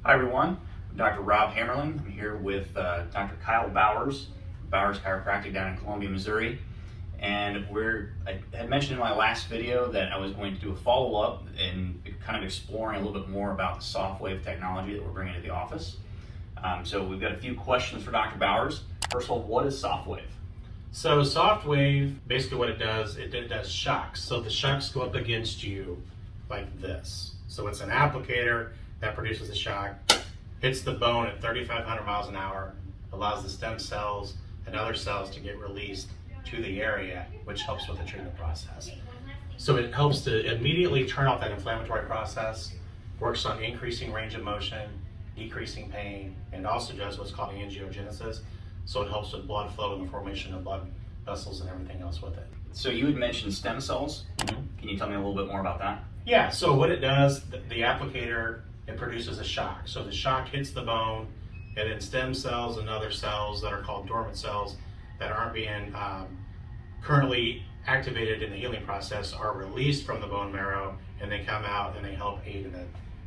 Hi everyone, I'm Dr. Rob Hammerling. I'm here with Dr. Kyle Bowers, Bowers Chiropractic down in Columbia, Missouri. And I had mentioned in my last video that I was going to do a follow-up and kind of exploring a little bit more about the Softwave technology that we're bringing to the office. So we've got a few questions for Dr. Bowers. First of all, what is Softwave? So Softwave, basically what it does shocks. So the shocks go up against you like this. So it's an applicator that produces a shock, hits the bone at 3,500 miles an hour, allows the stem cells and other cells to get released to the area, which helps with the treatment process. So it helps to immediately turn off that inflammatory process, works on increasing range of motion, decreasing pain, and also does what's called angiogenesis. So it helps with blood flow and the formation of blood vessels and everything else with it. So you had mentioned stem cells. Mm-hmm. Can you tell me a little bit more about that? Yeah, so what it does, the applicator, it produces a shock. So the shock hits the bone, and then stem cells and other cells that are called dormant cells that aren't being currently activated in the healing process are released from the bone marrow, and they come out and they help aid in the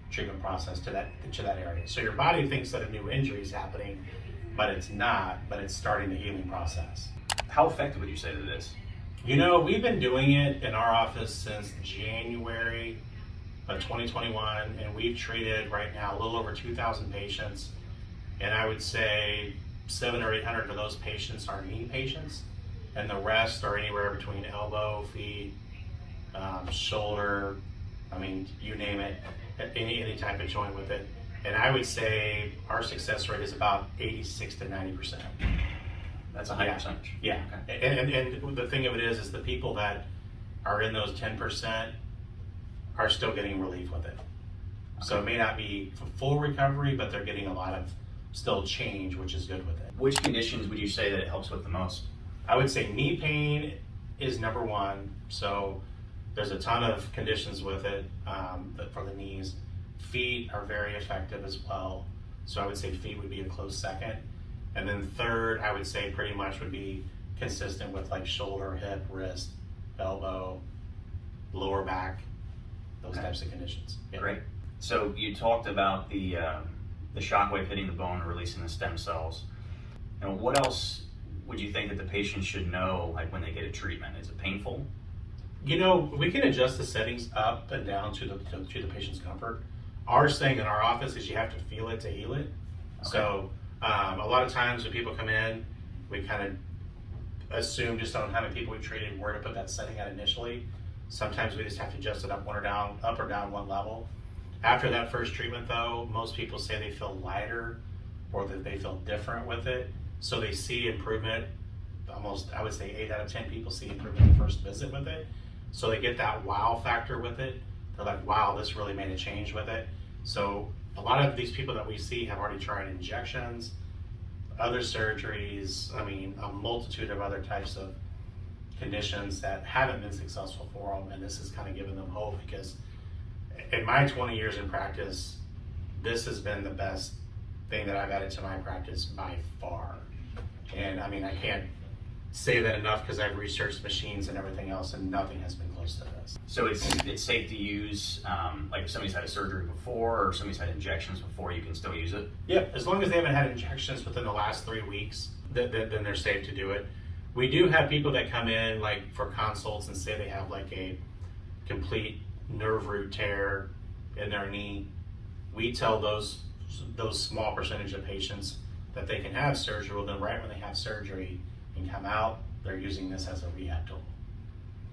treatment process to that area. So your body thinks that a new injury is happening, but it's not, but it's starting the healing process. How effective would you say that it is? You know, we've been doing it in our office since January of 2021, and we've treated right now a little over 2,000 patients, and I would say 700 or 800 of those patients are knee patients, and the rest are anywhere between elbow, feet, shoulder, I mean, you name it, any type of joint with it. And I would say our success rate is about 86 to 90%. That's a high percentage. Yeah, okay. And the thing of it is the people that are in those 10% are still getting relief with it. Okay. So it may not be full recovery, but they're getting a lot of still change, which is good with it. Which conditions would you say that it helps with the most? I would say knee pain is number one. So there's a ton of conditions with it for the knees. Feet are very effective as well. So I would say feet would be a close second. And then third, I would say pretty much would be consistent with like shoulder, hip, wrist, elbow, lower back, those types of conditions. Yeah. Great. So you talked about the shockwave hitting the bone and releasing the stem cells. And what else would you think that the patient should know, like when they get a treatment? Is it painful? You know, we can adjust the settings up and down to the patient's comfort. Our thing in our office is you have to feel it to heal it. Okay. So a lot of times when people come in, we kind of assume just on how many people we've treated where to put that setting at initially. Sometimes we just have to adjust it up or down one level. After that first treatment though, most people say they feel lighter or that they feel different with it. So they see improvement. Almost, I would say 8 out of 10 people see improvement the first visit with it. So they get that wow factor with it. They're like, wow, this really made a change with it. So a lot of these people that we see have already tried injections, other surgeries, I mean, a multitude of other types of conditions that haven't been successful for them, and this has kind of given them hope because in my 20 years in practice, this has been the best thing that I've added to my practice by far. And I mean, I can't say that enough because I've researched machines and everything else, and nothing has been close to this. So it's safe to use, like if somebody's had a surgery before or somebody's had injections before, you can still use it? Yep, as long as they haven't had injections within the last 3 weeks, then they're safe to do it. We do have people that come in like for consults and say they have like a complete nerve root tear in their knee. We tell those small percentage of patients that they can have surgery. Well, then right when they have surgery and come out, they're using this as a rehab tool.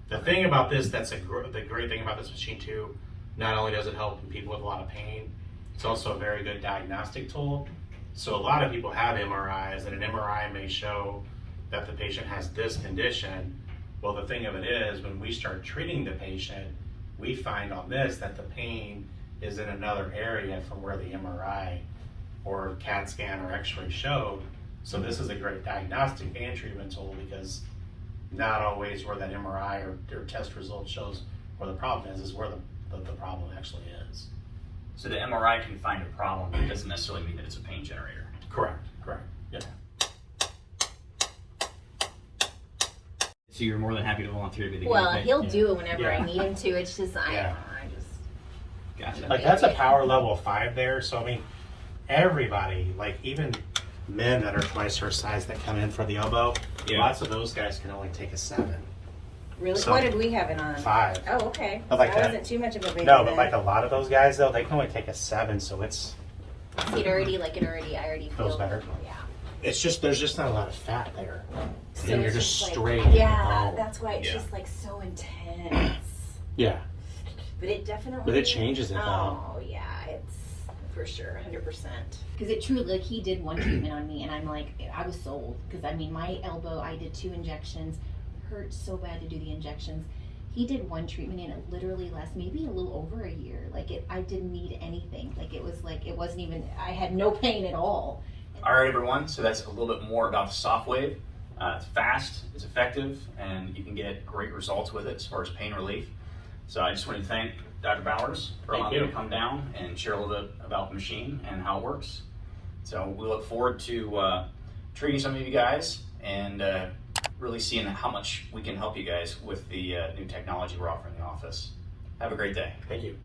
The thing about this, the great thing about this machine too, not only does it help people with a lot of pain, it's also a very good diagnostic tool. So a lot of people have MRIs, and an MRI may show that the patient has this condition. Well, the thing of it is, when we start treating the patient, we find on this that the pain is in another area from where the MRI or CAT scan or X-ray showed. So this is a great diagnostic and treatment tool because not always where that MRI or test result shows where the problem is where the problem actually is. So the MRI can find a problem, but it doesn't necessarily mean that it's a pain generator. Correct, yeah. So you're more than happy to volunteer to be the guinea Well, pig? he'll do it whenever I Yeah. need him to. It's just Yeah. I just Gotcha. Like that's a power level 5 there. So I mean, everybody, like even men that are twice her size that come in for the elbow, Yeah. lots of those guys can only take a 7. really. So- What did we have it on? 5. Oh, okay. But like So I that- wasn't too much of a baby. No, but then. like a lot of those guys though, they can only take a 7, so it's See, I already Feels feel better. Yeah. there's just not a lot of fat there. So And you're it's just like- straight. Yeah, bone. that's why it's Yeah. just like so intense. Yeah. But it definitely. But it changes it, though. Oh yeah, it's for sure, 100%. Because it truly, like, he did one treatment on me, and I'm like, I was sold. Because I mean, my elbow, I did 2 injections. Hurt so bad to do the injections. He did one treatment, and it literally lasted maybe a little over a year. Like I didn't need anything. Like it wasn't even. I had no pain at all. All right, everyone. So that's a little bit more about the Softwave. It's fast, it's effective, and you can get great results with it as far as pain relief. So I just want to thank Dr. Bowers for Thank allowing me you. to come down and share a little bit about the machine and how it works. So we look forward to treating some of you guys and really seeing how much we can help you guys with the new technology we're offering in the office. Have a great day. Thank you.